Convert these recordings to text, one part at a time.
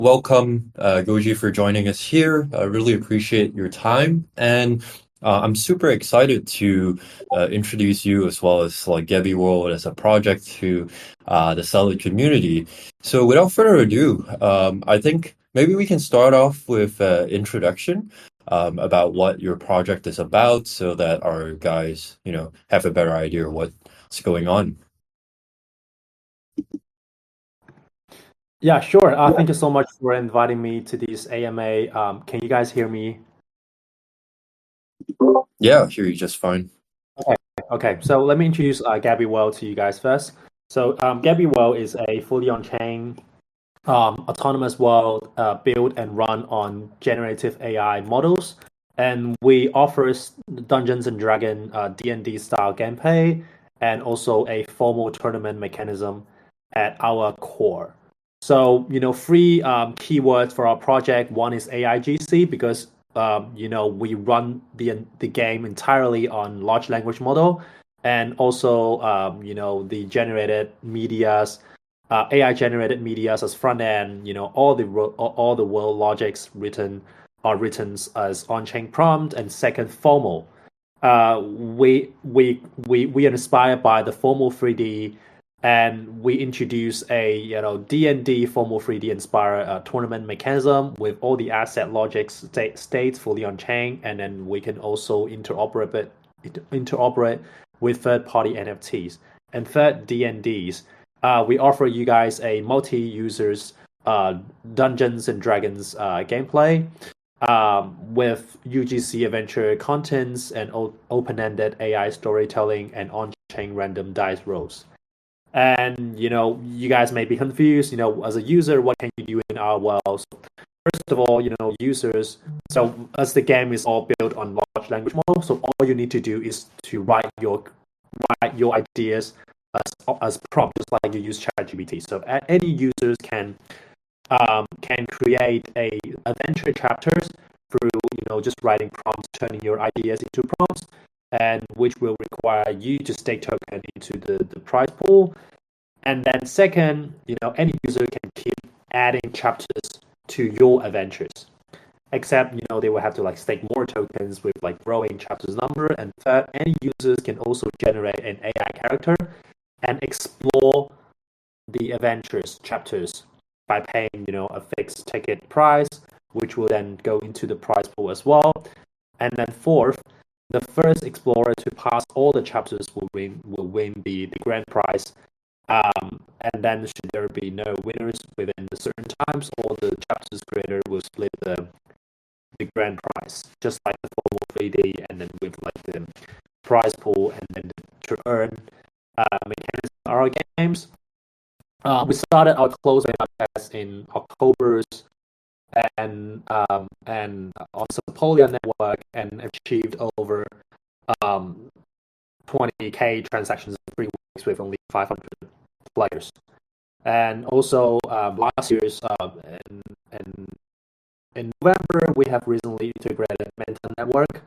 welcome, Goji, for joining us here. I really appreciate your time, and I'm super excited to introduce you as well as like Gabby World as a project to the Solid community. So, without further ado, I think maybe we can start off with introduction about what your project is about, so that our guys, have a better idea of what's going on. Yeah, sure. Thank you so much for inviting me to this AMA. Can you guys hear me? Yeah, I hear you just fine. Okay, so let me introduce Gabby World to you guys first. So Gabby World is a fully on-chain autonomous world built and run on generative AI models, and we offer Dungeons and Dragon D&D style gameplay and also a formal tournament mechanism at our core. So, three keywords for our project. One is AIGC because we run the game entirely on large language model, and also the generated medias, AI generated medias as front end. All the world logics written as on chain prompt. And second, formal. We are inspired by the formal 3D, and we introduce a D&D formal 3D inspired tournament mechanism with all the asset logics states fully on chain, and then we can also interoperate with third party NFTs. And third, D&Ds. We offer you guys a multi-users Dungeons and Dragons gameplay with UGC adventure contents and open-ended AI storytelling and on-chain random dice rolls. And you guys may be confused. As a user, what can you do in our world? So first of all, users. So as the game is all built on large language model, so all you need to do is to write your ideas as prompt, just like you use ChatGPT. So any users can create a adventure chapters through just writing prompts, turning your ideas into prompts, and which will require you to stake token into the prize pool. And then second, any user can keep adding chapters to your adventures, except they will have to like stake more tokens with like growing chapters number. And third, any users can also generate an AI character and explore the adventures chapters by paying a fixed ticket price, which will then go into the prize pool as well. And then fourth, the first explorer to pass all the chapters will win the grand prize. And then should there be no winners within the certain times, all the chapters creator will split the grand prize, just like the formal 3D, and then with like the prize pool and then to earn mechanism our games. We started our closed beta test in October and on Sepolia network, and achieved over 20k transactions in 3 weeks with only 500 players. And also last year's in November, we have recently integrated Meta Network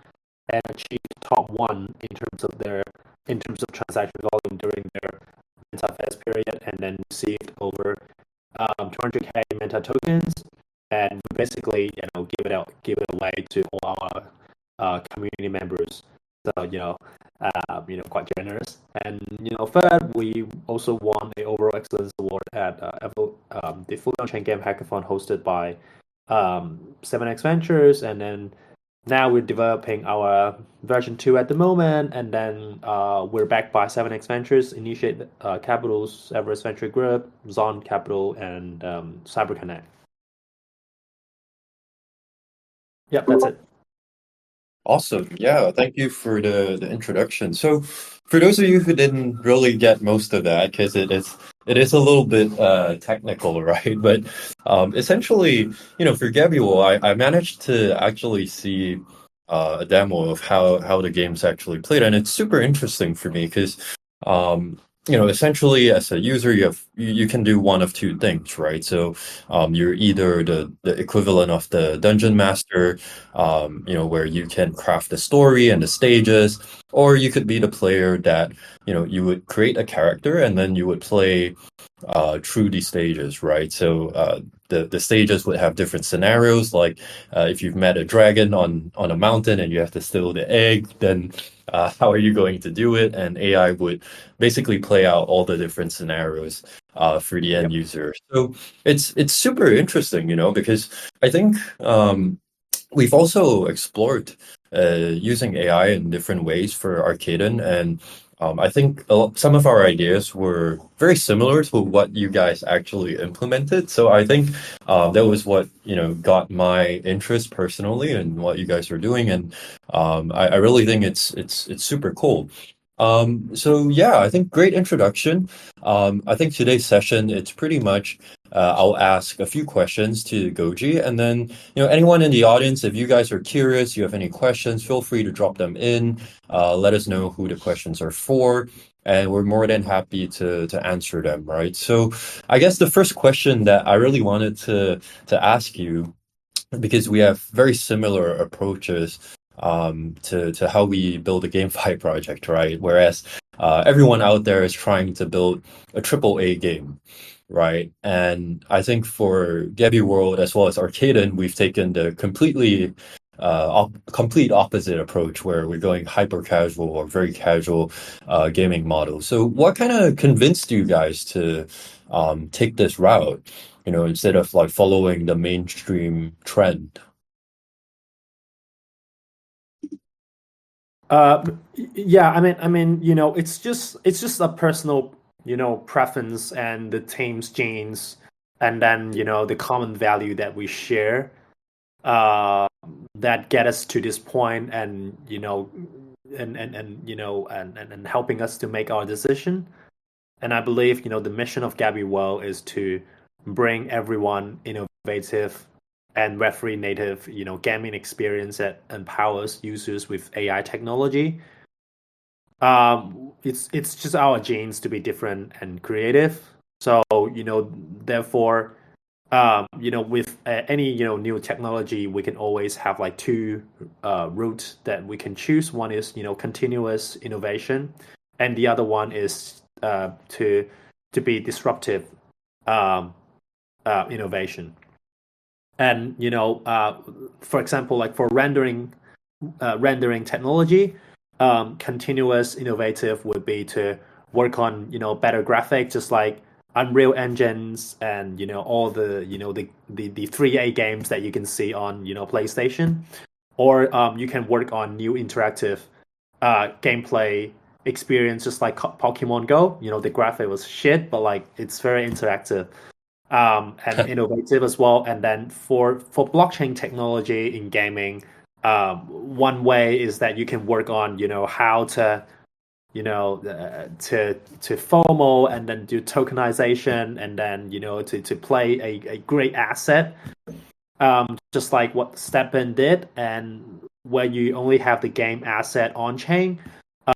and achieved top one in terms of transaction volume during their Meta Fest period, and then received over 200k Meta tokens, and basically give it away to all our community members. So quite generous. And third, we also won the overall excellence award at the Fully On Chain Game Hackathon hosted by 7X Ventures. And then now we're developing our version 2 at the moment, and then we're backed by 7X Ventures, Initiate Capital's Everest Venture Group, Zon Capital, and CyberConnect. Yep, that's it. Awesome. Yeah, thank you for the introduction. So, for those of you who didn't really get most of that, because it is a little bit technical, right? But essentially, for Gabriel, I managed to actually see a demo of how the game's actually played, and it's super interesting for me because essentially as a user, you can do one of two things, right? So you're either the equivalent of the dungeon master, where you can craft the story and the stages, or you could be the player that you would create a character and then you would play through these stages, right? So the stages would have different scenarios, like if you've met a dragon on a mountain and you have to steal the egg, then how are you going to do it? And AI would basically play out all the different scenarios for the end Yep. user. So it's super interesting, because I think we've also explored using AI in different ways for Arcaden, and I think some of our ideas were very similar to what you guys actually implemented. So I think that was what got my interest personally in what you guys are doing, and I really think it's super cool. So yeah, I think great introduction. I think today's session, it's pretty much I'll ask a few questions to Goji, and then anyone in the audience, if you guys are curious, you have any questions, feel free to drop them in. Let us know who the questions are for, and we're more than happy to answer them, right? So I guess the first question that I really wanted to ask you, because we have very similar approaches to how we build a GameFi project, right? Whereas everyone out there is trying to build a triple A game, right? And I think for Gabby World as well as Arcaden, we've taken the complete opposite approach, where we're going hyper casual or very casual gaming model. So what kind of convinced you guys to take this route, instead of like following the mainstream trend? Uh, yeah, it's just a personal, preference and the team's genes, and then the common value that we share, uh, that get us to this point, and and helping us to make our decision. And I believe the mission of Gabby World is to bring everyone innovative and Web3 native gaming experience that empowers users with AI technology. It's just our genes to be different and creative. So therefore, with any new technology, we can always have like two routes that we can choose. One is continuous innovation, and the other one is to be disruptive um, innovation. And for example, like for rendering technology, continuous innovative would be to work on better graphics, just like Unreal engines, and all the the 3A games that you can see on PlayStation. Or you can work on new interactive gameplay experience, just like Pokemon Go. The graphic was shit, but like it's very interactive and innovative as well. And then for blockchain technology in gaming, one way is that you can work on how to to FOMO, and then do tokenization, and then to play a great asset, just like what Stepin did, and where you only have the game asset on chain,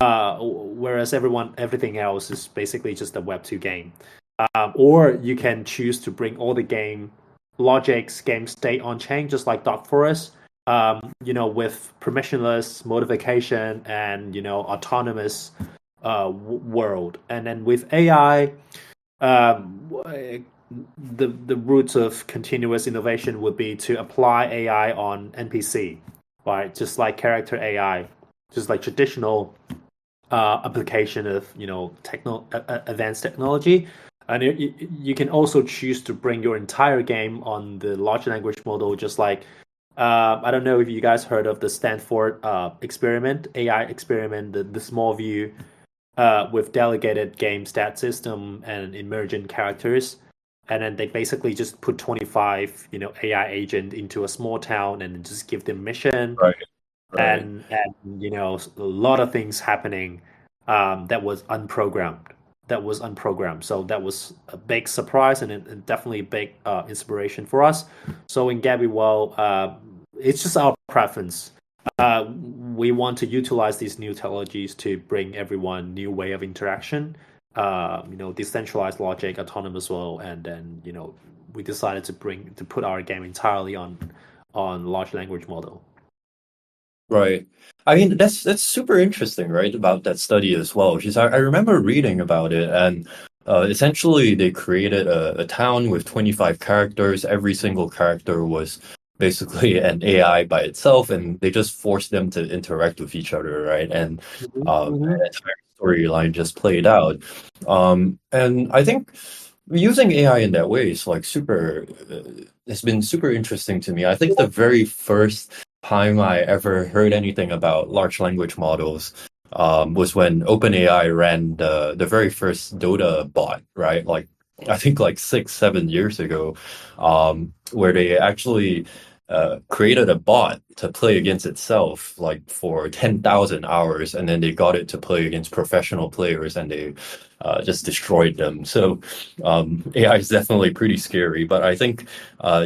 whereas everything else is basically just a Web2 game. Or you can choose to bring all the game logics, game state on chain, just like Dot Forest, with permissionless modification and autonomous world. And then with AI, the roots of continuous innovation would be to apply AI on NPC, right? Just like character AI, just like traditional application of advanced technology. And you can also choose to bring your entire game on the large language model, just like I don't know if you guys heard of the Stanford experiment, AI experiment, the small view with delegated game stat system and emergent characters. And then they basically just put 25, AI agent into a small town and just give them mission, Right, right. and a lot of things happening that was unprogrammed. So that was a big surprise, and definitely a big inspiration for us. So in Gabby, well, it's just our preference. We want to utilize these new technologies to bring everyone new way of interaction. Decentralized logic, autonomous world, and then we decided to put our game entirely on large language model. Right. I mean, that's super interesting, right? About that study as well, because I remember reading about it, and Essentially, they created a town with 25 characters. Every single character was basically an AI by itself, and they just forced them to interact with each other, right? And Mhm. an entire storyline just played out. And I think using AI in that way is like super, it's been super interesting to me. I think the very first time I ever heard anything about large language models was when OpenAI ran the very first Dota bot, right? Like I think like 6, 7 years ago, where they actually created a bot to play against itself like for 10,000 hours, and then they got it to play against professional players, and they just destroyed them. So AI is definitely pretty scary, but I think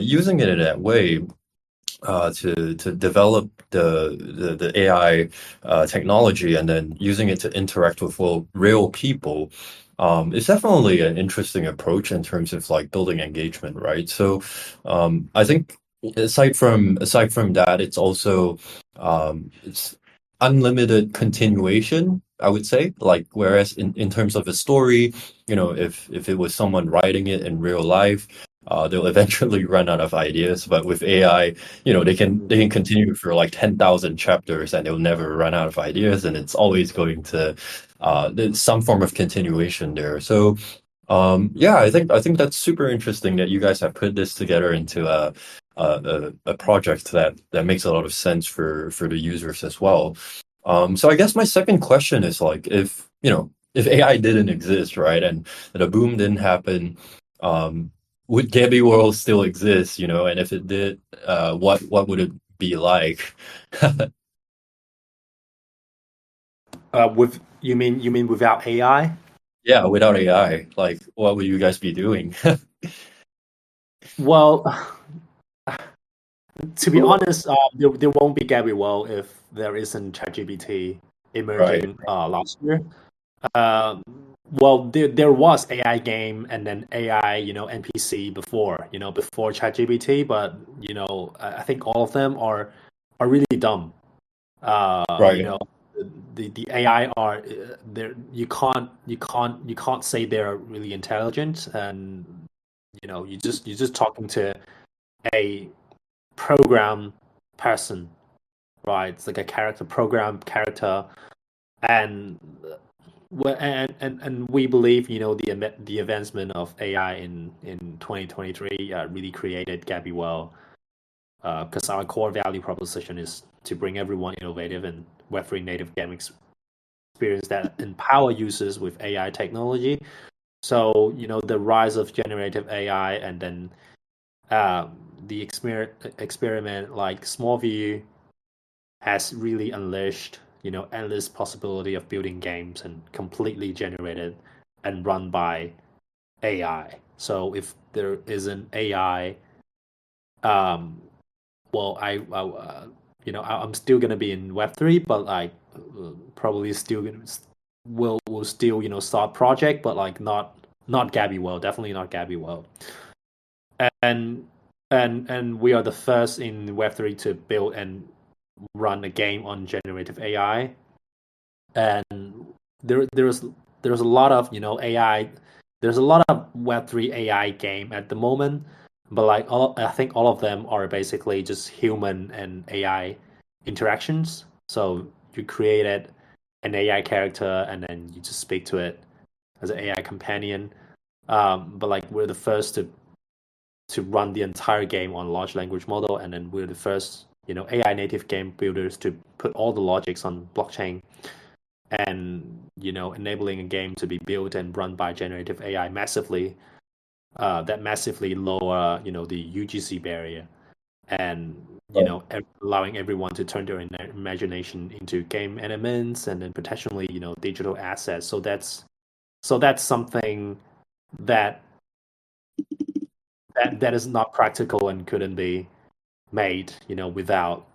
using it in that way to develop the AI technology and then using it to interact with real people. It's definitely an interesting approach in terms of like building engagement, right? So I think aside from that, it's also it's unlimited continuation, I would say. Like whereas in terms of a story, if it was someone writing it in real life, they'll eventually run out of ideas. But with AI, they can continue for like 10,000 chapters and they'll never run out of ideas, and it's always going to there's some form of continuation there. So yeah, I think that's super interesting that you guys have put this together into a project that makes a lot of sense for the users as well. So I guess my second question is like if AI didn't exist, right, and the boom didn't happen, um, would Gabby World still exist? And if it did, what would it be like? With you mean without AI? Yeah, without AI, like what would you guys be doing? Well, to be honest, there won't be Gabby World if there isn't ChatGPT Right, emerging last year. Um, well, there was AI game and then AI, NPC before, before ChatGPT, but I think all of them are really dumb. Uh, you right, know, the AI are there. You can't say they're really intelligent, and you're just talking to a program person, right? It's like a character program character, and and we believe the advancement of AI in 2023 really created Gabby well, because our core value proposition is to bring everyone innovative and Web3 native gaming experience that empower users with AI technology. So the rise of generative AI and then um, the experiment like Smallview has really unleashed endless possibility of building games and completely generated and run by AI. So if there is an AI, um, well, I'm still gonna be in Web3, but like probably still gonna will still start project, but like not Gabby World, definitely not Gabby World, and and we are the first in Web3 to build and run a game on generative AI, and there's a lot of AI. There's a lot of Web3 AI game at the moment, but like I think all of them are basically just human and AI interactions. So you created an AI character and then you just speak to it as an AI companion. But like we're the first to run the entire game on large language model, and then we're the first AI native game builders to put all the logics on blockchain, and enabling a game to be built and run by generative AI massively, that massively lower the UGC barrier, and right. allowing everyone to turn their imagination into game elements and then potentially digital assets. So that's something that that is not practical and couldn't be made without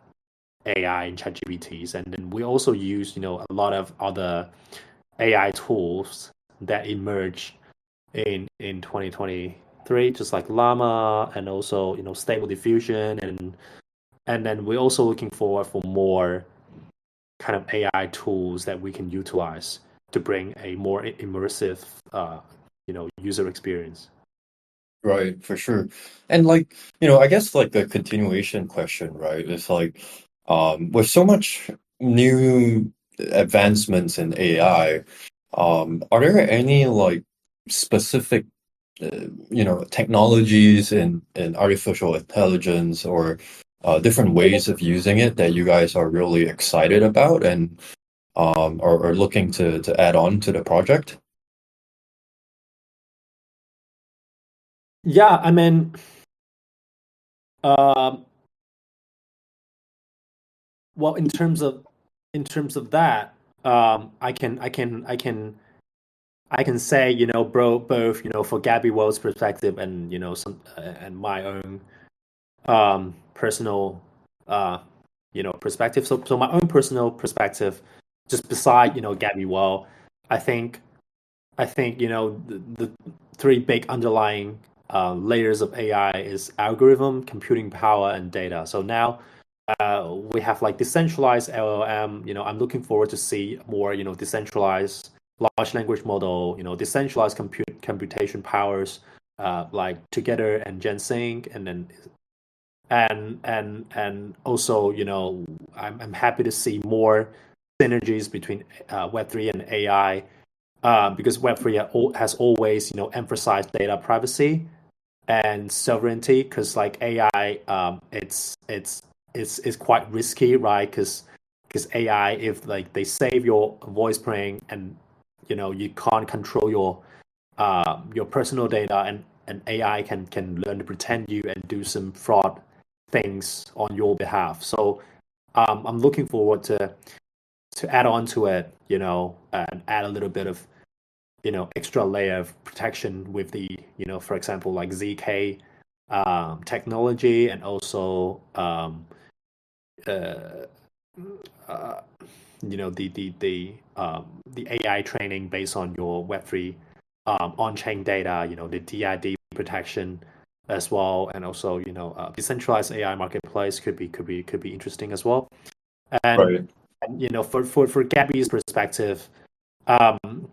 AI and ChatGPTs. And then we also use a lot of other AI tools that emerge in 2023, just like Llama, and also Stable Diffusion, and then we're also looking forward for more kind of AI tools that we can utilize to bring a more immersive user experience. Right, for sure. And I guess like a continuation question, right? It's like with so much new advancements in AI, are there any like specific technologies in artificial intelligence or different ways of using it that you guys are really excited about and are looking to add on to the project? Yeah, I mean, um, well, in terms of that, I can say, bro, both, for Gabby World's perspective and some and my own personal uh perspective. So my own personal perspective, just beside Gabby World, I think the three big underlying layers of AI is algorithm, computing power, and data. So now we have like decentralized LLM. I'm looking forward to see more decentralized large language model, decentralized computation powers like Together and Gensync, and then and also I'm happy to see more synergies between Web3 and AI, because Web3 has always emphasized data privacy and sovereignty, because like AI, it's quite risky, right? Because AI, if like they save your voice praying, and you can't control your personal data, and AI can learn to pretend you and do some fraud things on your behalf. So I'm looking forward to add on to it, and add a little bit of extra layer of protection with the for example, like ZK technology, and also uh, uh, the AI training based on your Web3 on-chain data, the DID protection as well, and also decentralized AI marketplace could be interesting as well. And, Right. and for Gabby's perspective, um,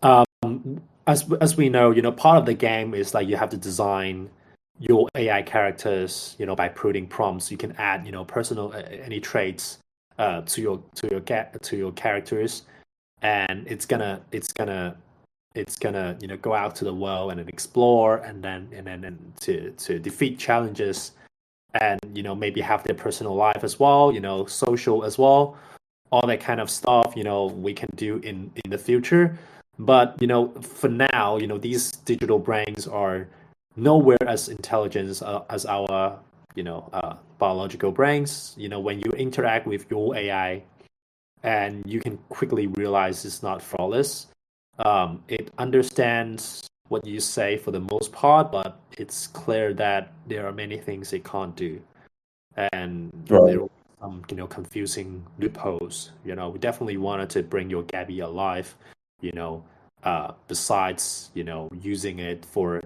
um, as we know, part of the game is like you have to design your AI characters, by putting prompts. You can add, personal any traits to your characters, and it's gonna go out to the world and then explore, and to defeat challenges, and maybe have their personal life as well, social as well, all that kind of stuff, we can do in the future. But for now, these digital brains are nowhere as intelligent as our biological brains. When you interact with your AI, and you can quickly realize it's not flawless. It understands what you say for the most part, but it's clear that there are many things it can't do, and there Right. are some confusing loopholes. We definitely wanted to bring your Gabby alive. Besides using it for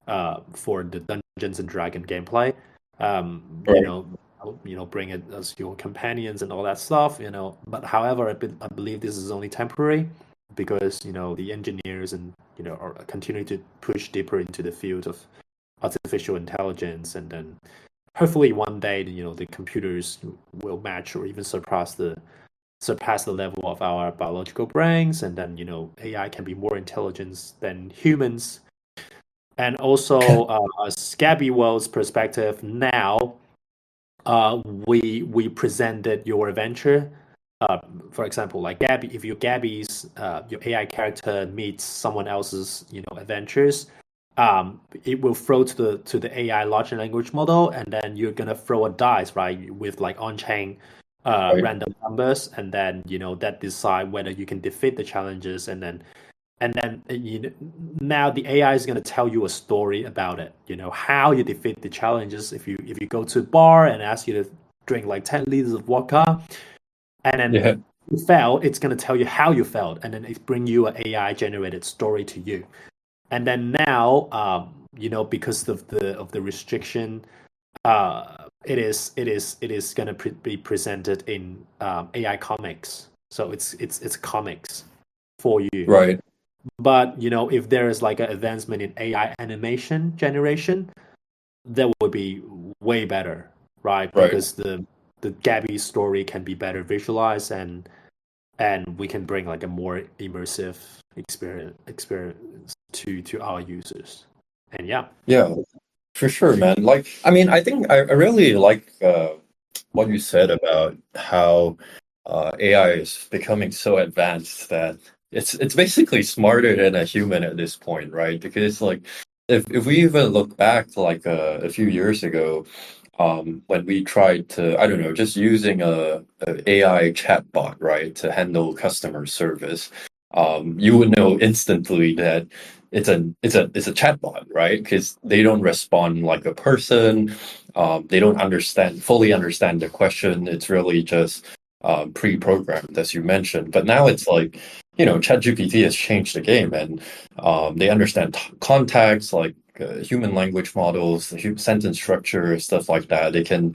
the Dungeons and Dragon gameplay, um, you Right. know bring it as your companions and all that stuff. But however, I believe this is only temporary, because the engineers and are continuing to push deeper into the field of artificial intelligence, and then hopefully one day the computers will match or even surpass the level of our biological brains, and then AI can be more intelligent than humans. And also, as Gabby World's perspective now, we presented your adventure. For example, like Gabby, if your AI character meets someone else's adventures, it will throw to the AI large language model, and then you're gonna throw a dice, right, with like on-chain Right. random numbers, and then that decide whether you can defeat the challenges, and then now the AI is going to tell you a story about it. How you defeat the challenges. If you go to a bar and ask you to drink like 10 liters of vodka, and then Yeah. you failed, it's going to tell you how you failed, and then it bring you an AI generated story to you. And then now, because of the restriction, it is going to be presented in AI comics. So it's comics for you. Right. But if there is like an advancement in AI animation generation, that would be way better, right? Right. Because the Gabby story can be better visualized, and we can bring like a more immersive experience to our users. And yeah. Yeah, for sure, man. Like, I mean, I think I really like what you said about how AI is becoming so advanced that it's basically smarter than a human at this point, right? Because like if we even look back like a few years ago, when we tried to, I don't know, just using a AI chatbot, right, to handle customer service, you would know instantly that it's a chatbot, right? Because they don't respond like a person. They don't fully understand the question. It's really just pre-programmed, as you mentioned. But now it's like, ChatGPT has changed the game, and they understand context, like human language models, sentence structure, stuff like that. They can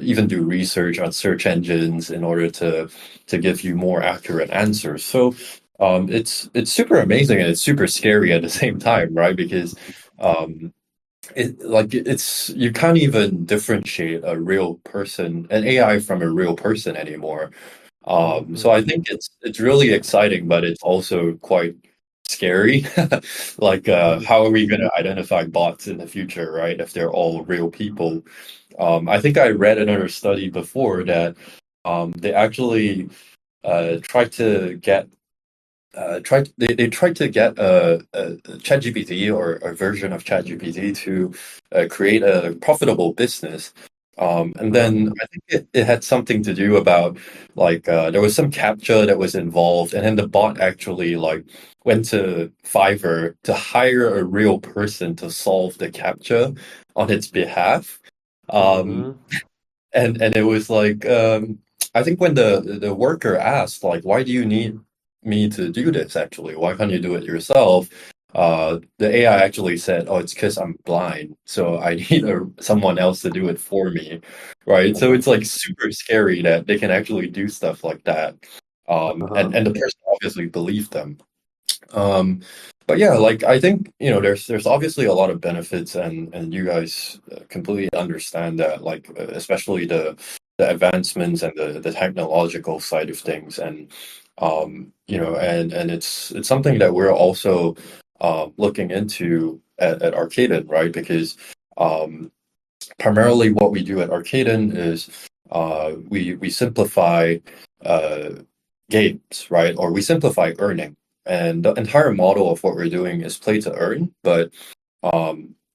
even do research on search engines in order to give you more accurate answers. So it's super amazing and it's super scary at the same time, right? Because um, it's you can't even differentiate a real person, an AI from a real person anymore. So I Mhm. think it's really exciting, but it's also quite scary. Like, how are we going to identify bots in the future, right? If they're all real people. I think I read another study before that they actually tried to get they tried to get a ChatGPT or a version of ChatGPT to create a profitable business. And Uh-huh. then I think it had something to do about like there was some captcha that was involved, and then the bot actually like went to Fiverr to hire a real person to solve the captcha on its behalf. Um, Mhm. and it was like I think when the worker asked like, why do you need me to do this actually, why can't you do it yourself, the AI actually said, oh, it's because I'm blind, so I need someone else to do it for me, right? So Uh-huh. it's like super scary that they can actually do stuff like that, Uh-huh. and the person obviously believed them. um, but yeah, like I think there's obviously a lot of benefits, and you guys completely understand that, like especially the advancements and the technological side of things, and and it's something that we're also looking into at Arcaden, right? Because um, primarily what we do at Arcaden is we simplify uh, games, right? Or we simplify earning. And the entire model of what we're doing is play to earn. But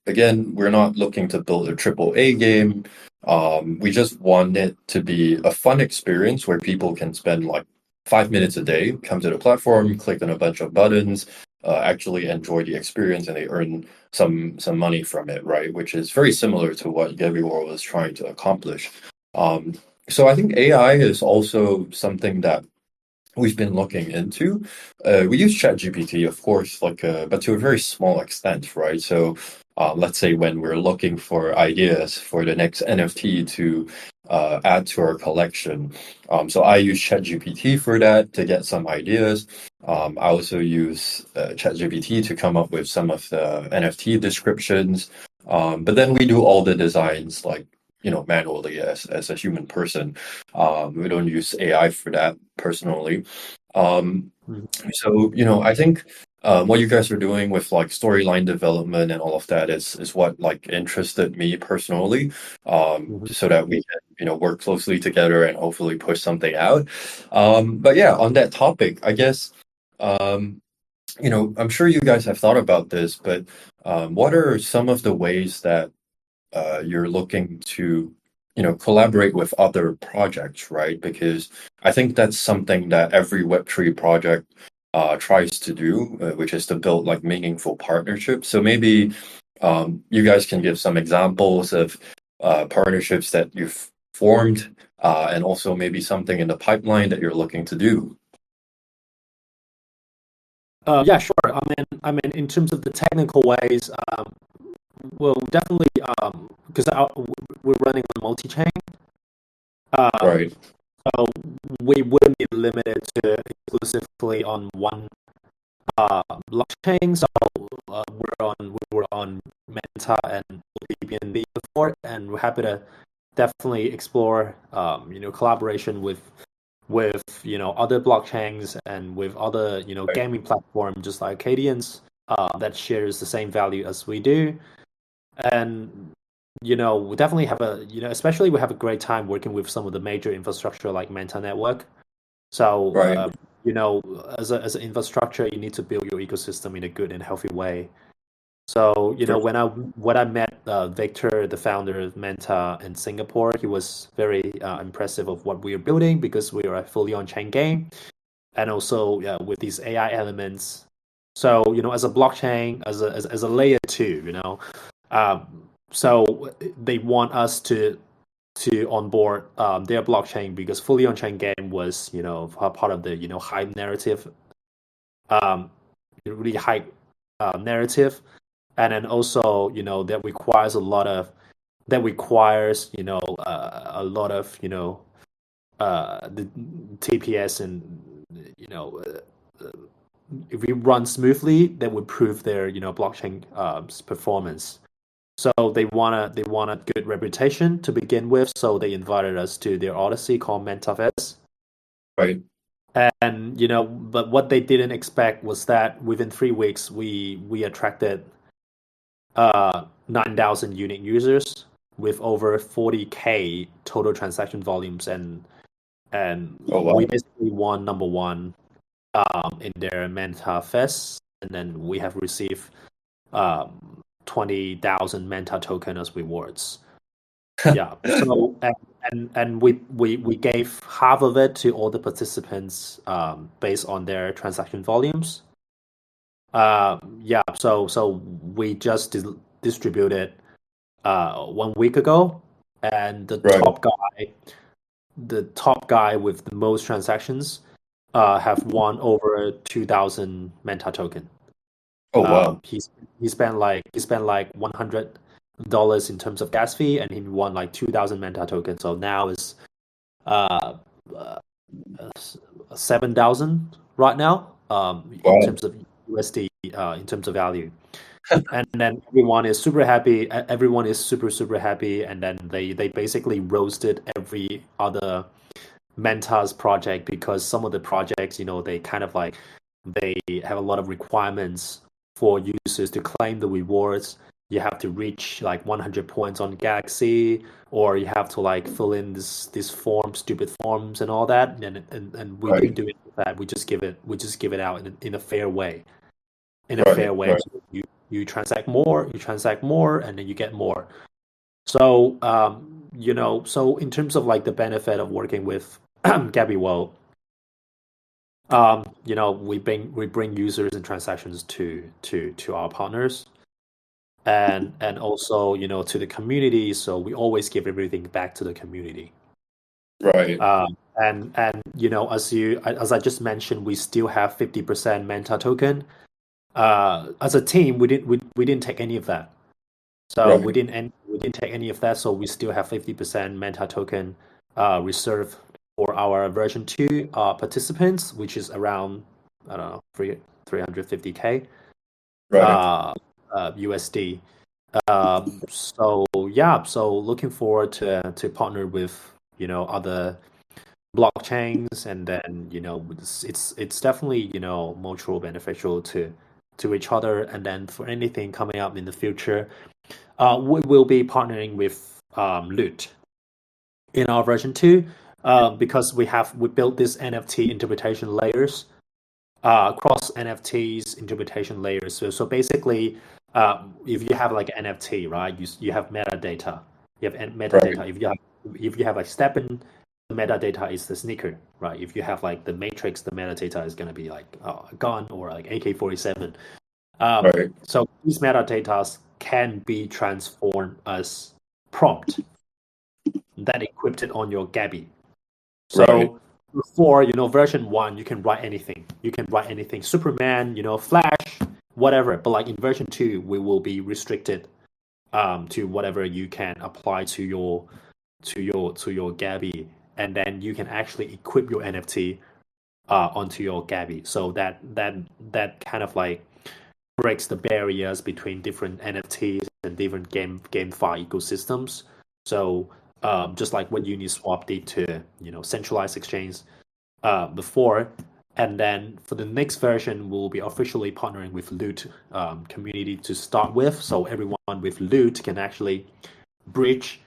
again, we're not looking to build a triple A game. We just want it to be a fun experience where people can spend like 5 minutes a day, come to the platform, click on a bunch of buttons, actually enjoy the experience, and they earn some money from it, right? Which is very similar to what Gabby World was trying to accomplish. Um, so I think AI is also something that we've been looking into. We use ChatGPT, of course, like but to a very small extent, right? So let's say when we're looking for ideas for the next NFT to add to our collection. So I use ChatGPT for that to get some ideas. I also use ChatGPT to come up with some of the NFT descriptions. But then we do all the designs like manually as a human person. We don't use AI for that personally. Um, Mhm. so, I think what you guys are doing with like storyline development and all of that is what like interested me personally, Mhm. so that we can, work closely together and hopefully push something out. But yeah, on that topic, I guess, um, I'm sure you guys have thought about this, but what are some of the ways that you're looking to collaborate with other projects, right? Because I think that's something that every Web3 project tries to do, which is to build like meaningful partnerships. So maybe you guys can give some examples of partnerships that you've formed, and also maybe something in the pipeline that you're looking to do. Yeah, sure. I mean, in terms of the technical ways, well, definitely, because we're running on multi-chain, um, Right. so we wouldn't be limited to exclusively on one blockchain. So we were on Manta and BNB before, and we're happy to definitely explore collaboration with other blockchains and with other Right. gaming platforms just like Arcadians that shares the same value as we do. And we definitely have especially we have a great time working with some of the major infrastructure like Manta Network. So Right. as an infrastructure, you need to build your ecosystem in a good and healthy way. So For when I met Victor, the founder of Manta in Singapore, he was very impressive of what we are building because we are a fully on-chain game, and also with these AI elements. So as a blockchain, as a layer two, so they want us to onboard their blockchain because fully on-chain game was part of the hype narrative, um, really hype narrative, and then also that requires a lot of the TPS, and you know if we run smoothly, that would prove their blockchain performance. So they want a good reputation to begin with. So they invited us to their Odyssey called MentaFest. right. And but what they didn't expect was that within 3 weeks we attracted 9,000 unique users with over 40K total transaction volumes, and Oh we wow. basically won number one in their Manta Fest, and then we have received 20,000 Manta token as rewards. Yeah. So and we gave half of it to all the participants based on their transaction volumes. Yeah. So we just distributed 1 week ago, and Right. the top guy with the most transactions have won over 2,000 Manta token. Oh Um, wow. he's he spent like $100 in terms of gas fee, and he won like 2,000 Manta tokens. So now is uh, uh 7,000 right now in Wow. terms of USD, in terms of value. And then everyone is super happy. Everyone is super happy, and then they basically roasted every other Mentas project because some of the projects, they kind of like they have a lot of requirements for users to claim the rewards. You have to reach like 100 points on Galaxy, or you have to like fill in this form, stupid forms, and all that. And we didn't Right. do any of that. We just give it out in a fair way. In a Right. fair way, Right. so you transact more, and then you get more. So so in terms of like the benefit of working with Gabby World, we bring users and transactions to our partners, and also to the community. So we always give everything back to the community. Right. And as I just mentioned, we still have 50% Manta token. As a team, we didn't take any of that. So we Right. didn't we didn't take any of that. So we still have 50% Manta token reserved for our version two participants, which is around, I don't know, 350K Right. uh, USD. So yeah, so looking forward to partner with other blockchains, and then it's definitely mutual beneficial to each other. And then for anything coming up in the future, we will be partnering with Loot in our version two, because we built this NFT interpretation layers, across NFTs interpretation layers. So basically, if you have like NFT, right, you have metadata. You have Right. metadata. If you have like stepping, the metadata is the sneaker, right? If you have like the matrix, the metadata is gonna be like a gun or like AK-47. Right. So these metadata can be transformed as prompt that equipped it on your Gabby. Right. So before, version one, you can write anything. You can write anything. Superman, Flash, whatever. But like in version two, we will be restricted to whatever you can apply to your Gabby, and then you can actually equip your NFT onto your Gabby. So that kind of like breaks the barriers between different NFTs and different GameFi ecosystems. So just like what Uniswap did to centralized exchange before, and then for the next version, we'll be officially partnering with Loot community to start with, so everyone with Loot can actually bridge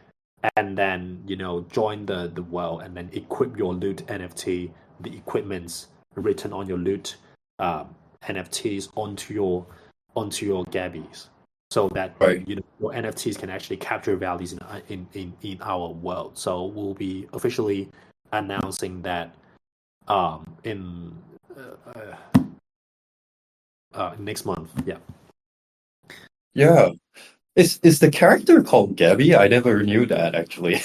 and then join the world and then equip your Loot NFT, the equipments written on your Loot NFTs onto your Gabbies, so that Right. your NFTs can actually capture values in our world. So we'll be officially announcing that in next month. Yeah. Yeah. Is the character called Gabby? I never knew that actually.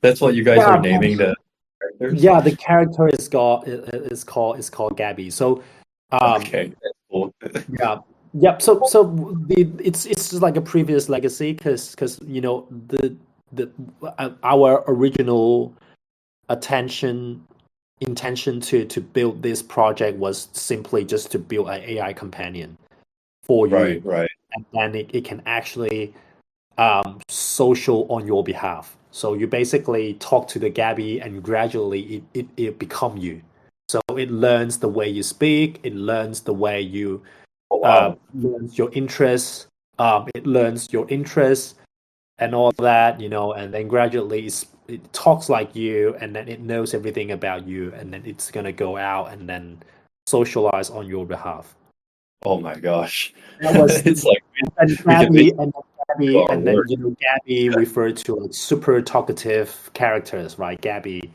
That's what you guys are Yeah, naming the characters? yeah. The character is called Gabby. So, um, Okay, that's cool. yeah, yep. So it's just like a previous legacy because the our original attention intention to build this project was simply just to build an AI companion for Right, you, right. and then it can actually social on your behalf. So you basically talk to the Gabby, and gradually it become you. So it learns the way you speak. It learns the way you Oh, wow. learns your interests. It learns your interests and all that, and then gradually it talks like you, and then it knows everything about you, and then it's gonna go out and then socialize on your behalf. Oh my gosh. That was It's like and we can Gabby basically and do Gabby our and then work. Gabby referred to like super talkative characters, right? Gabby.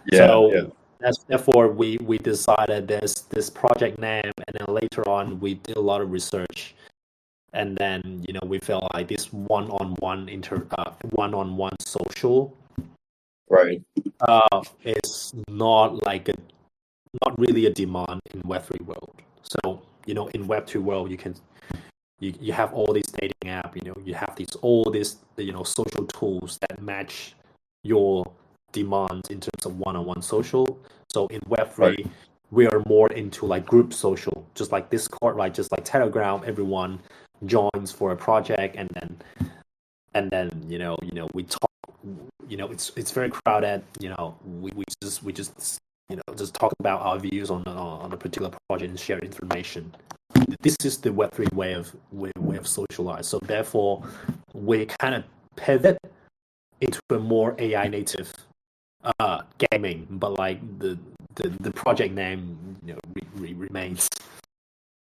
Yeah, So yeah. that's therefore we decided this project name, and then later on we did a lot of research, and then we felt like this one-on-one social Right. is not really a demand in Web3 world. So in Web2 world, you have all these dating app, you have all these social tools that match your demands in terms of one-on-one social. So in Right. Web3, we are more into like group social, just like Discord, right? Just like Telegram, everyone joins for a project, and then we talk. It's very crowded. We just just talk about our views on a particular project and share information. This is the Web3 way of socialize. So therefore, we kind of pivot into a more AI native gaming, but like the project name remains.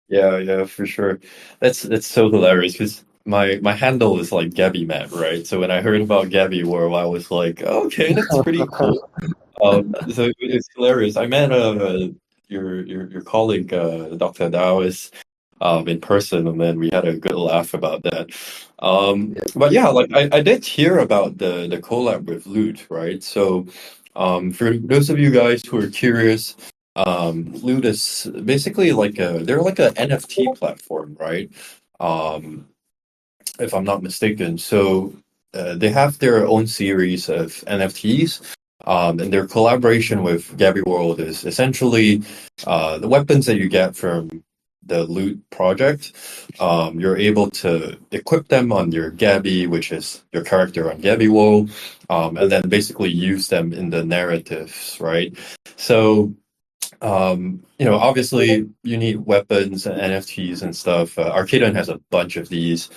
Yeah, yeah, for sure. That's so hilarious because my handle is like Gabby Matt, right? So when I heard about Gabby World, I was like, okay, that's pretty cool. So it's hilarious. I met your colleague Dr. Dawes in person, and then we had a good laugh about that. But yeah, like I did hear about the collab with Loot, right? So for those of you guys who are curious, Loot is basically like they're like a NFT platform, right? Um, if I'm not mistaken. So they have their own series of NFTs, and their collaboration with Gabby World is essentially the weapons that you get from the Loot project. You're able to equip them on your Gabby, which is your character on Gabby World, and then basically use them in the narratives, right? So obviously you need weapons and NFTs and stuff. Arcaden has a bunch of these.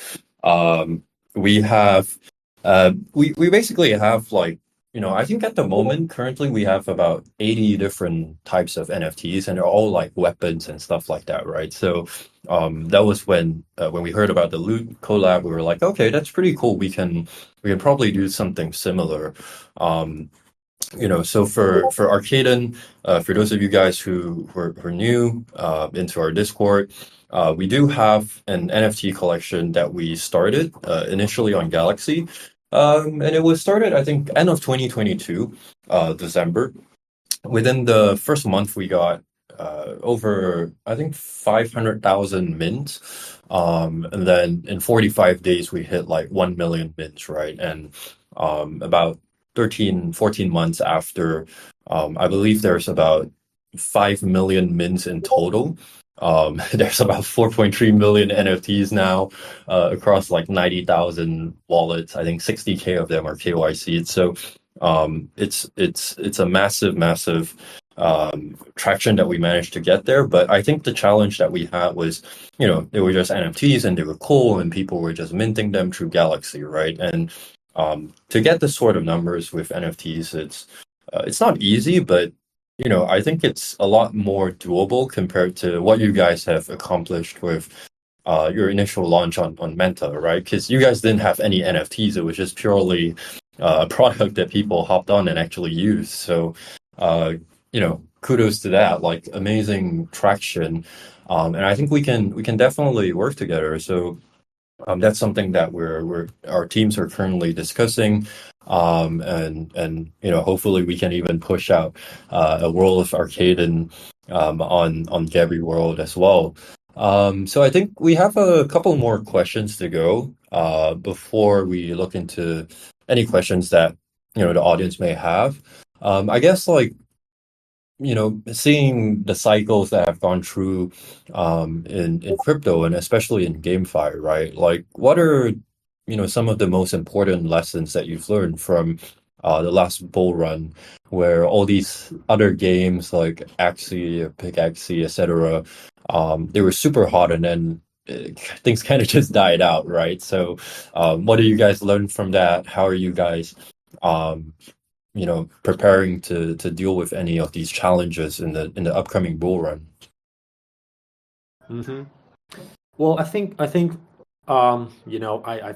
Um, we have, we basically have like, I think at the moment, currently we have about 80 different types of NFTs, and they're all like weapons and stuff like that, right? So, that was when we heard about the Loot collab, we were like, okay, that's pretty cool. We can probably do something similar. Um, so for Arcaden, for those of you guys who are new into our Discord, we do have an NFT collection that we started initially on Galaxy, and it was started I think end of 2022, December. Within the first month, we got over I think 500,000 mints, and then in 45 days we hit like 1 million mints, right? And about 13, 14 months after, I believe there's about 5 million mints in total. There's about 4.3 million NFTs now across like 90,000 wallets. I think 60K of them are KYC. So it's a massive traction that we managed to get there. But I think the challenge that we had was, they were just NFTs and they were cool and people were just minting them through Galaxy, right? And to get this sort of numbers with NFTs, it's not easy, but I think it's a lot more doable compared to what you guys have accomplished with your initial launch on Manta, right? Because you guys didn't have any NFTs; it was just purely a product that people hopped on and actually used. So, kudos to that, like amazing traction, and I think we can definitely work together. So that's something that our teams are currently discussing, and hopefully we can even push out a World of Arcaden on Gabby World as well. So I think we have a couple more questions to go before we look into any questions that the audience may have. I guess like seeing the cycles that have gone through in crypto and especially in GameFi, right? Like, what are some of the most important lessons that you've learned from the last bull run, where all these other games like Axie, Pickaxie, etc., they were super hot and then things kind of just died out, right? So, what do you guys learn from that? How are you guys? Um, preparing to deal with any of these challenges in the upcoming bull run. Hmm. Well, I think I've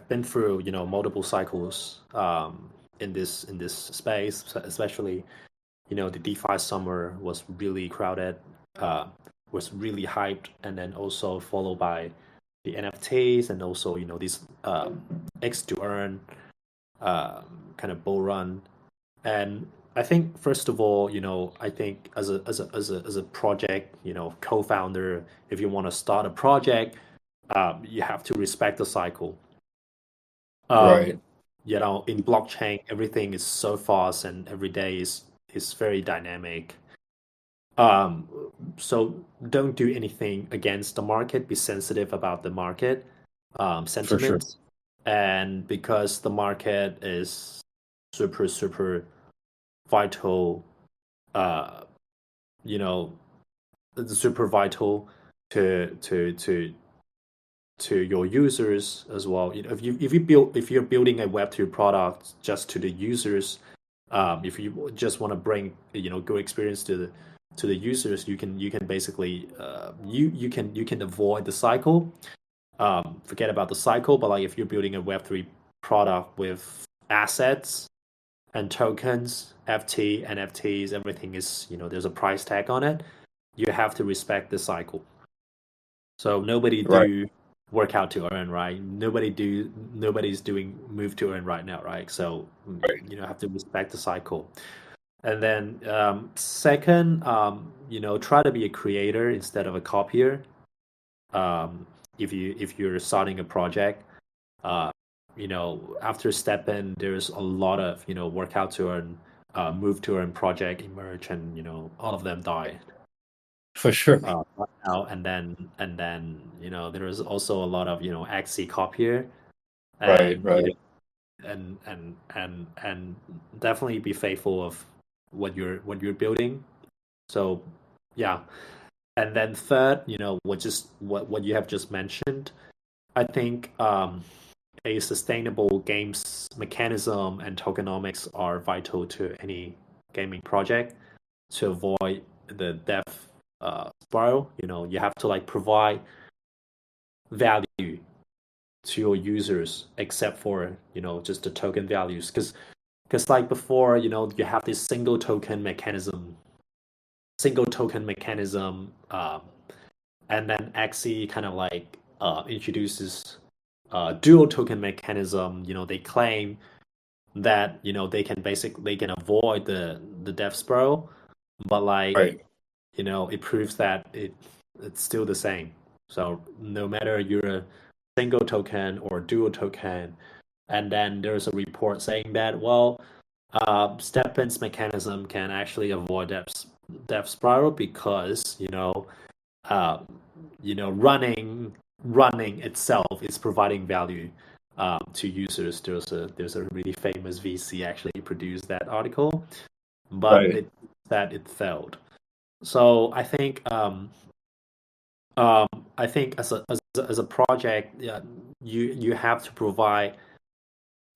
been through multiple cycles in this space, especially the DeFi summer was really crowded, uh, was really hyped, and then also followed by the NFTs and also these X to earn kind of bull run. And I think first of all, I think as a project, co-founder, if you want to start a project, you have to respect the cycle. Um, Right, in blockchain, everything is so fast and every day is very dynamic. Um, so don't do anything against the market. Be sensitive about the market for sure. sentiments, and because the market is super vital, uh, you know, it's super vital to to to to your users as well. If you're building a Web2 product just to the users, if you just want to bring good experience to the users, you can basically you can avoid the cycle. Forget about the cycle, but like if you're building a Web3 product with assets and tokens, FT, NFTs, everything is, there's a price tag on it. You have to respect the cycle. So nobody Right, do work out to earn, right? Nobody's doing move to earn right now, right? So have to respect the cycle. And then second, try to be a creator instead of a copier. If you're starting a project, uh, after step in, there's a lot of workout to earn, move to earn project emerge, and all of them die for sure. right now. And then there is also a lot of XC copier, Right, and right, and definitely be faithful of what you're building. So yeah, and then third, what you have just mentioned. I think a sustainable games mechanism and tokenomics are vital to any gaming project to avoid the death spiral. You have to like provide value to your users, except for just the token values, because like before, you have this single token mechanism, and then Axie kind of like introduces dual token mechanism. They claim that they can avoid the death spiral, but like right. it proves that it's still the same. So no matter you're a single token or dual token, and then there's a report saying that, well, Steppen's mechanism can actually avoid Death Spiral because uh, running itself is providing value to users. There's a really famous VC actually produced that article, but Right. it failed. So um, I think as a project, yeah, you have to provide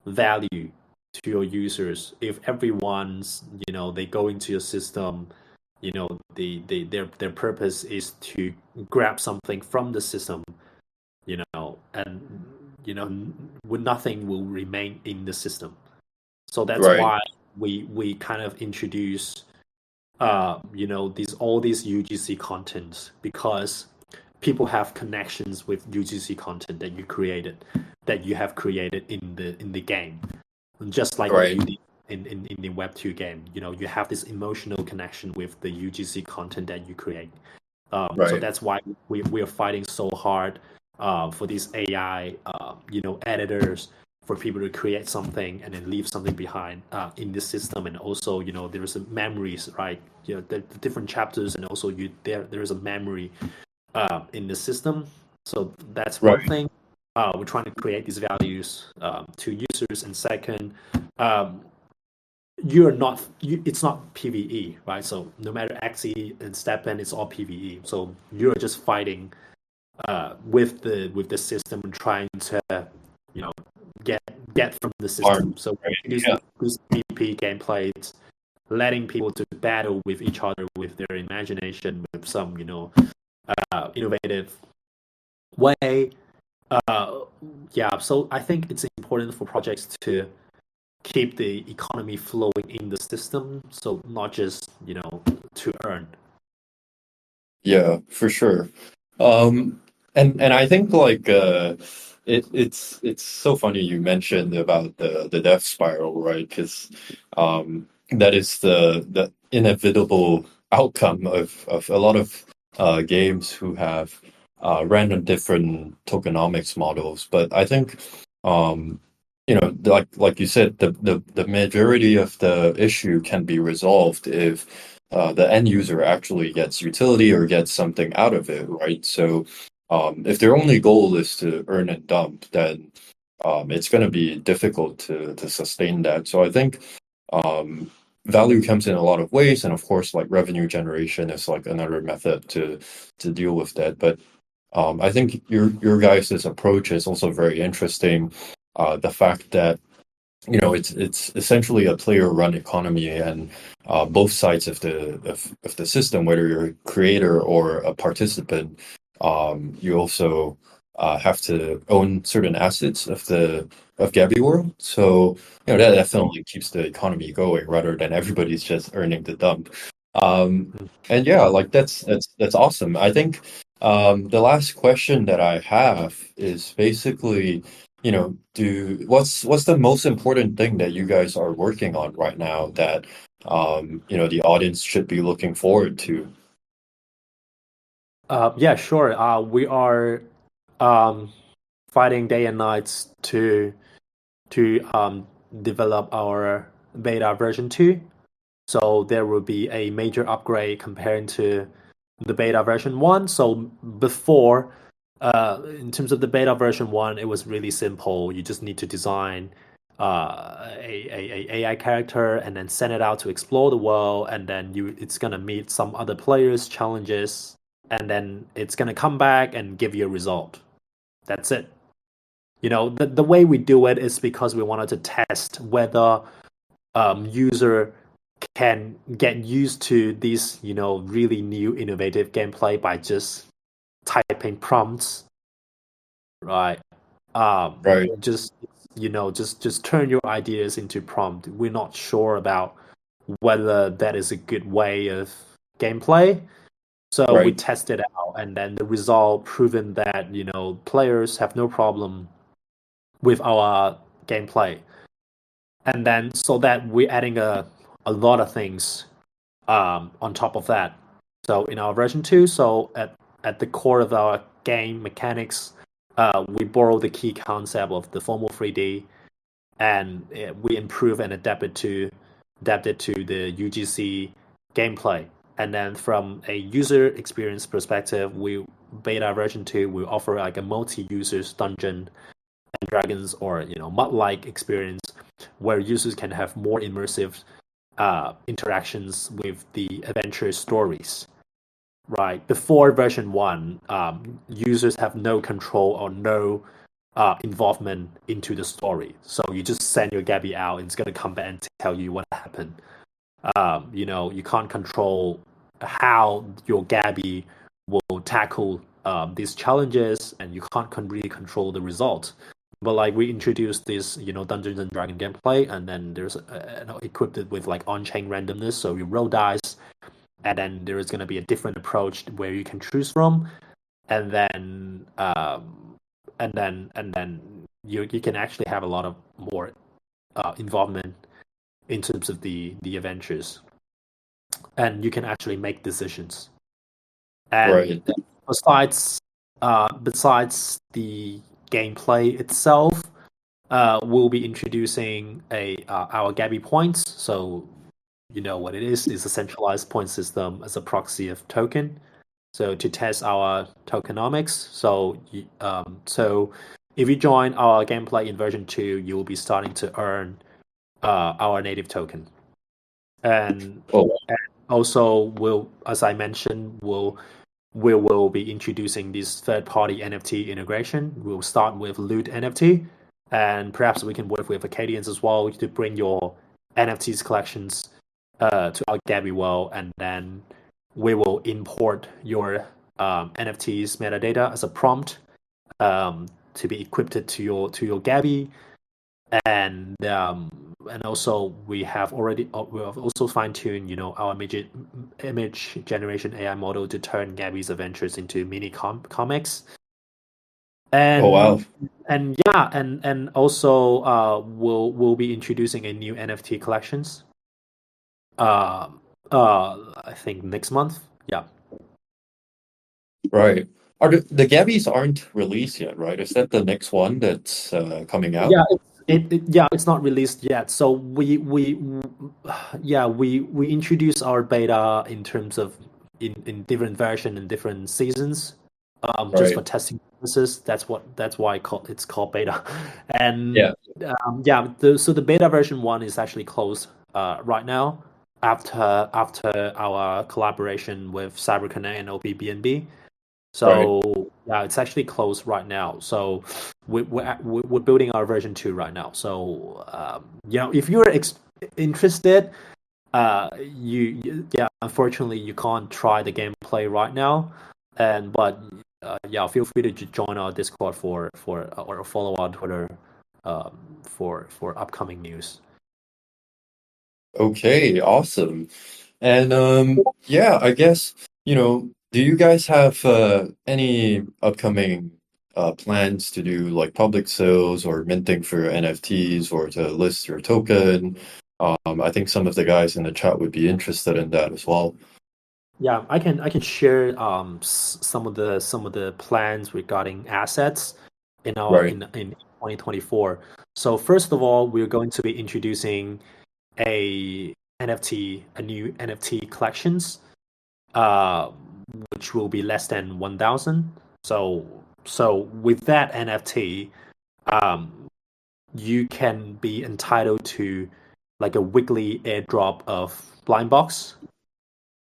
value to your users. If everyone's they go into your system, their purpose is to grab something from the system, and nothing will remain in the system. So that's Right. why we kind of introduce these all these UGC contents because people have connections with UGC content that you have created in the game, just like what Right. you did in the Web2 game. You have this emotional connection with the UGC content that you create. So Right. that's why we are fighting so hard for these AI, editors for people to create something and then leave something behind in the system. And also, there is a memories, right? The different chapters, and also there is a memory in the system. So that's one Right. thing. We're trying to create these values to users, and second, um, it's not PVE, right? So no matter XE and Steppen, it's all PVE. So you're just fighting with the system and trying to you know get from the system. Arms. So Right. introducing Yeah. this PvP gameplays, letting people to battle with each other with their imagination, with some innovative way. Yeah, so I think it's important for projects to keep the economy flowing in the system, so not just to earn. Yeah, for sure. Um, and I think like it's so funny you mentioned about the death spiral, right? Because that is the inevitable outcome of a lot of games who have ran on different tokenomics models. But I think um, like you said, the majority of the issue can be resolved if the end user actually gets utility or gets something out of it, right? So, if their only goal is to earn and dump, then it's going to be difficult to sustain that. So, I think um, value comes in a lot of ways, and of course, like revenue generation is like another method to deal with that. But I think your guys' approach is also very interesting. The fact that it's essentially a player-run economy, and both sides of the system, whether you're a creator or a participant, you also have to own certain assets of Gabby World. So that definitely keeps the economy going rather than everybody's just earning the dump. And yeah, like that's awesome. I think the last question that I have is basically what's the most important thing that you guys are working on right now that the audience should be looking forward to? Yeah, sure. We are um, fighting day and nights to develop our beta version 2. So there will be a major upgrade compared to the beta version 1. So before, in terms of the beta version 1, it was really simple. You just need to design a AI character and then send it out to explore the world, and then it's gonna meet some other players' challenges, and then it's gonna come back and give you a result. That's it. The way we do it is because we wanted to test whether user can get used to this, really new innovative gameplay by just typing prompts, right? Right, Just just turn your ideas into prompt. We're not sure about whether that is a good way of gameplay. So we right, tested out, and then the result proven that players have no problem with our gameplay. And then so that we're adding a lot of things on top of that. So in our version 2, so at the core of our game mechanics, we borrow the key concept of the formal 3D, and we improve and adapt it to the UGC gameplay. And then from a user experience perspective, we beta version 2 will offer like a multi-users dungeon and dragons or mud-like experience where users can have more immersive interactions with the adventure stories. Right before version 1, users have no control or no involvement into the story. So you just send your Gabby out, and it's gonna come back and tell you what happened. You can't control how your Gabby will tackle these challenges, and you can't really control the result. But like we introduced this, Dungeons and Dragon gameplay, and then there's equipped it with like on-chain randomness, so you roll dice, and then there is going to be a different approach where you can choose from, and then you can actually have a lot of more involvement in terms of the adventures, and you can actually make decisions. And Right. besides the gameplay itself, we'll be introducing our Gabby points. So you know what it is a centralized point system as a proxy of token. So to test our tokenomics. So if you join our gameplay in version 2, you will be starting to earn our native token. And Oh, also, as I mentioned, we will be introducing this third-party NFT integration. We'll start with Loot NFT, and perhaps we can work with Arcadians as well to bring your NFTs collections to our Gabby World, and then we will import your NFTs metadata as a prompt to be equipped to your Gabby, and also we have also fine-tuned our image generation AI model to turn Gabby's adventures into mini comics. oh and wow. and yeah, and also we'll be introducing a new NFT collections uh I think next month. Yeah. Right. Are the Gabbies aren't released yet, right? Is that the next one that's coming out? Yeah, it's not released yet. So we introduce our beta in terms of in different version and different seasons, just for Right. testing purposes. That's why it's called beta. And Yeah. so the beta version 1 is actually closed right now after our collaboration with CyberConnect and OPBNB. Right. So yeah, it's actually closed right now. So we're building our version 2 right now. So if you're interested, unfortunately you can't try the gameplay right now, but feel free to join our Discord for or follow our Twitter for upcoming news. Okay, awesome. And yeah, I guess, do you guys have any upcoming plans to do like public sales or minting for NFTs or to list your token? I think some of the guys in the chat would be interested in that as well. Yeah, I can share some of the plans regarding assets Right, in 2024. So first of all, we're going to be introducing a a new NFT collections, uh, which will be less than 1,000. So with that NFT, um, you can be entitled to like a weekly airdrop of blind box,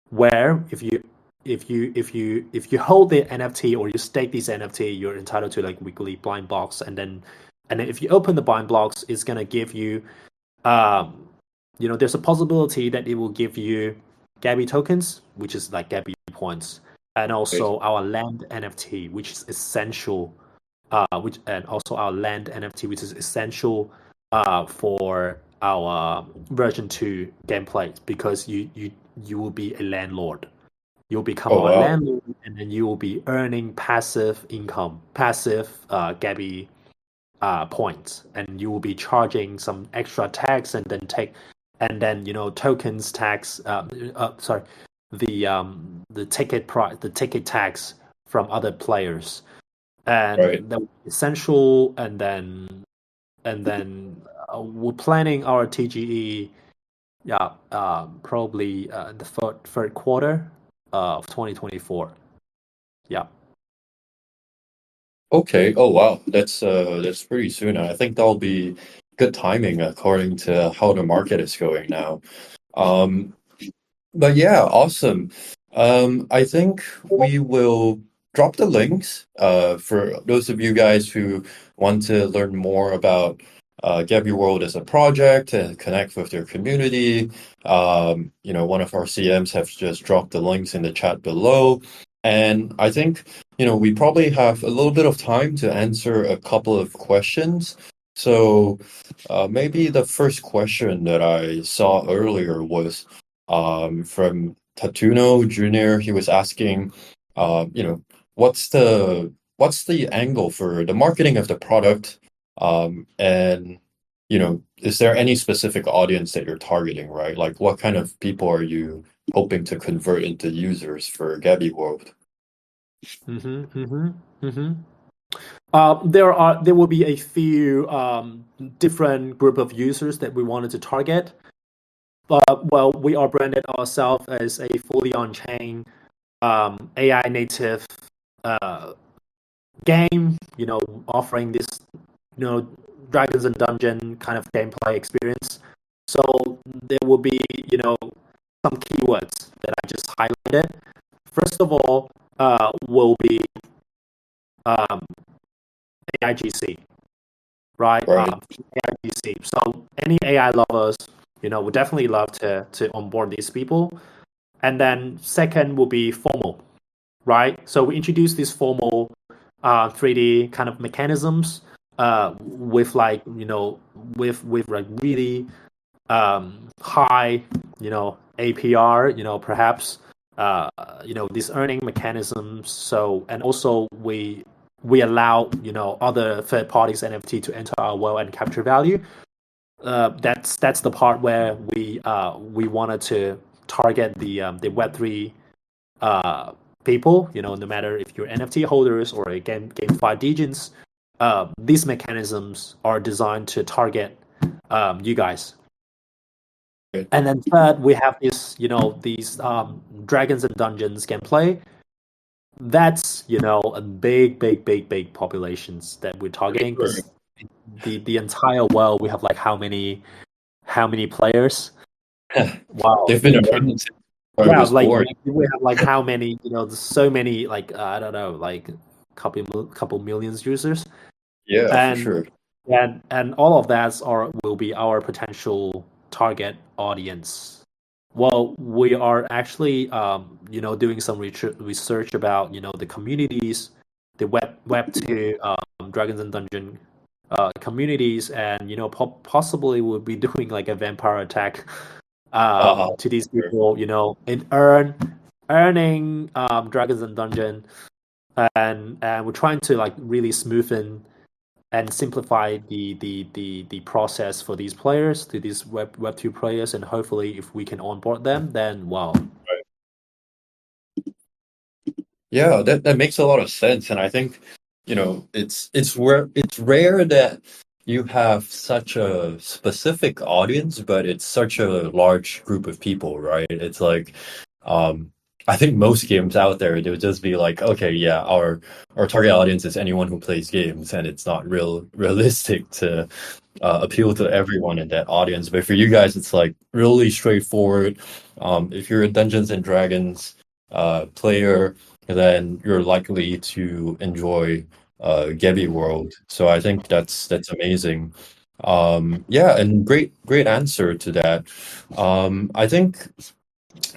where if you hold the NFT or you stake this NFT, you're entitled to like weekly blind box, and then if you open the blind box, it's gonna give you there's a possibility that it will give you Gabby tokens, which is like Gabby points, and right. also our land NFT, which is essential, which and also our land NFT, which is essential for our version 2 gameplay, because you will be a landlord. You'll become Oh our wow. landlord, and then you will be earning passive income, passive Gabby points, and you will be charging some extra tax, and then tokens tax. Sorry, the ticket tax from other players, Right. and the essential, and then we're planning our TGE Yeah, probably the third quarter of 2024. Yeah. Okay. Oh wow, that's pretty soon. I think that'll be good timing according to how the market is going now. Um, but yeah, awesome. I think we will drop the links for those of you guys who want to learn more about Gabby World as a project and connect with their community. One of our CMs have just dropped the links in the chat below. And I think, we probably have a little bit of time to answer a couple of questions. So maybe the first question that I saw earlier was from Tatuno Jr. He was asking, what's the angle for the marketing of the product, and is there any specific audience that you're targeting, right? Like, what kind of people are you hoping to convert into users for Gabby World? Mm-hmm, mm-hmm, mm-hmm. There will be a few different group of users that we wanted to target. But well, we are branded ourselves as a fully on-chain AI native uh, game. Offering this Dragons and Dungeon kind of gameplay experience. So there will be some keywords that I just highlighted. First of all, will be um, AIGC, right? Right. AIGC. So any AI lovers, would definitely love to onboard these people. And then second will be formal, right? So we introduce these formal 3D kind of mechanisms with like with like really high APR, perhaps these earning mechanisms. So and also we allow other third parties NFT to enter our world and capture value. That's the part where we wanted to target the Web3 people. No matter if you're NFT holders or a GameFi degens, these mechanisms are designed to target you guys. Right. And then third, we have these Dragons and Dungeons gameplay. That's a big populations that we're targeting Sure. because the entire world we have like how many players? Wow. They've been around since I Yeah, was like born. we have like how many? There's so many like I don't know, like couple millions users, Yeah, for and sure. and all of that will be our potential target audience. Well, we are actually doing some research about the communities, the Web 2 Dragons and Dungeon communities, and possibly we'll be doing like a vampire attack Uh, to these sure. people, and earning Dragons and Dungeon, and we're trying to like really smoothen and simplify the process for these players, to these Web 2 players, and hopefully if we can onboard them, then wow. Yeah, that makes a lot of sense, and I think it's rare that you have such a specific audience, but it's such a large group of people, right? It's like, um, I think most games out there, they would just be like, okay, yeah, our target audience is anyone who plays games, and it's not realistic to appeal to everyone in that audience. But for you guys, it's like really straightforward. If you're a Dungeons and Dragons player, then you're likely to enjoy Gabby World. So I think that's amazing. Yeah, and great answer to that. I think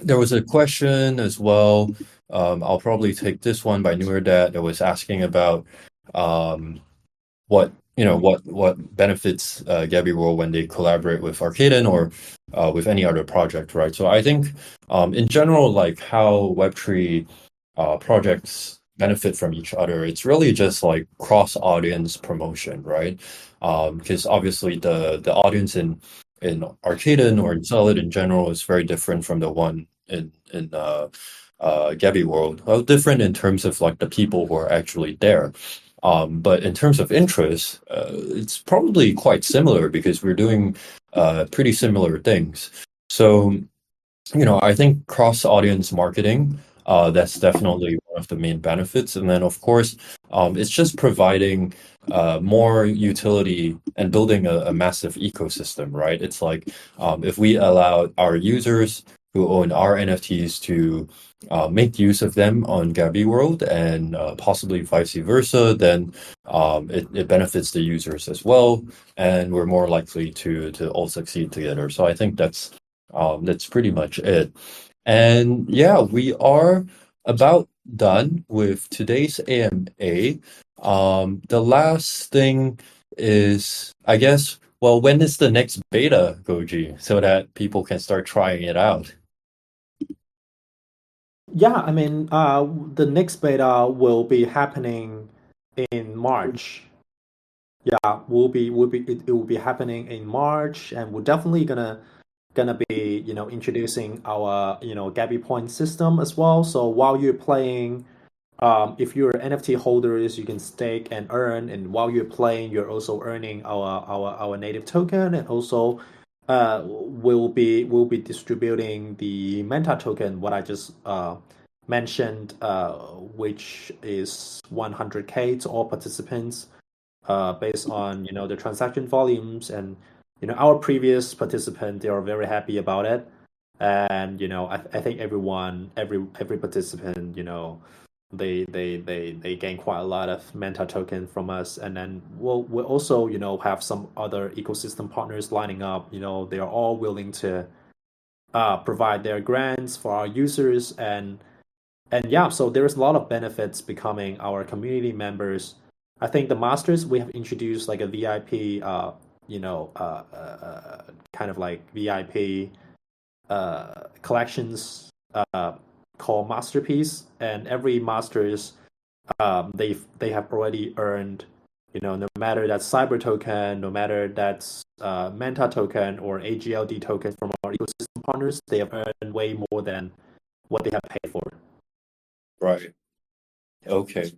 there was a question as well. I'll probably take this one by Newer Dad that was asking about um, what benefits Gabby World when they collaborate with Arcaden or with any other project, right? So I think in general, like how Web3 projects benefit from each other, it's really just like cross audience promotion, right? Because obviously the audience in Arcaden or in Solid in general is very different from the one in Gabby World. Well, different in terms of like the people who are actually there. But in terms of interest, it's probably quite similar because we're doing pretty similar things. So, I think cross-audience marketing, that's definitely one of the main benefits. And then, of course, it's just providing more utility and building a massive ecosystem, right? It's like if we allow our users who own our NFTs to make use of them on Gabby World and possibly vice versa, then it benefits the users as well, and we're more likely to all succeed together. So I think that's pretty much it. And yeah, we are about done with today's AMA. The last thing is, I guess, well, when is the next beta, Goji, so that people can start trying it out? Yeah, I mean, the next beta will be happening in March. Yeah, it will be happening in March, and we're definitely gonna be introducing our Gabby point system as well. So while you're playing, if you're NFT holders, you can stake and earn, and while you're playing, you're also earning our native token, and also we'll be distributing the Manta token, what I just mentioned, which is 100K to all participants, based on the transaction volumes. And our previous participant, they are very happy about it. And I think every participant, they gain quite a lot of Manta token from us. And then we'll also have some other ecosystem partners lining up. They are all willing to provide their grants for our users. And yeah, so there's a lot of benefits becoming our community members. I think the masters, we have introduced like a VIP, kind of like VIP collections, called masterpiece, and every masters, they have already earned, no matter that's cyber token, no matter that's Manta token or AGLD token from our ecosystem partners, they have earned way more than what they have paid for. Right. Okay.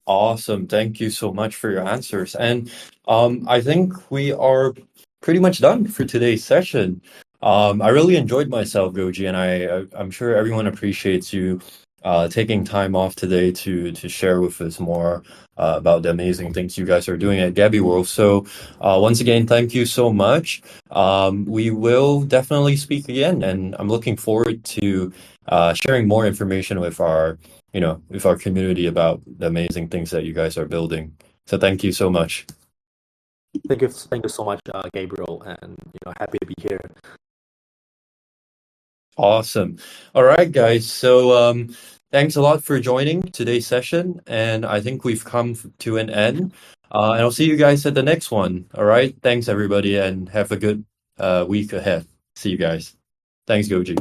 Awesome. Thank you so much for your answers. And I think we are pretty much done for today's session. I really enjoyed myself, Goji, and I'm sure everyone appreciates you taking time off today to share with us more about the amazing things you guys are doing at Gabby World. So once again, thank you so much. We will definitely speak again, and I'm looking forward to sharing more information with our community about the amazing things that you guys are building. So thank you so much. Thank you so much, Gabriel, and happy to be here. Awesome. All right, guys. So thanks a lot for joining today's session, and I think we've come to an end. And I'll see you guys at the next one. All right. Thanks, everybody, and have a good week ahead. See you guys. Thanks, Goji.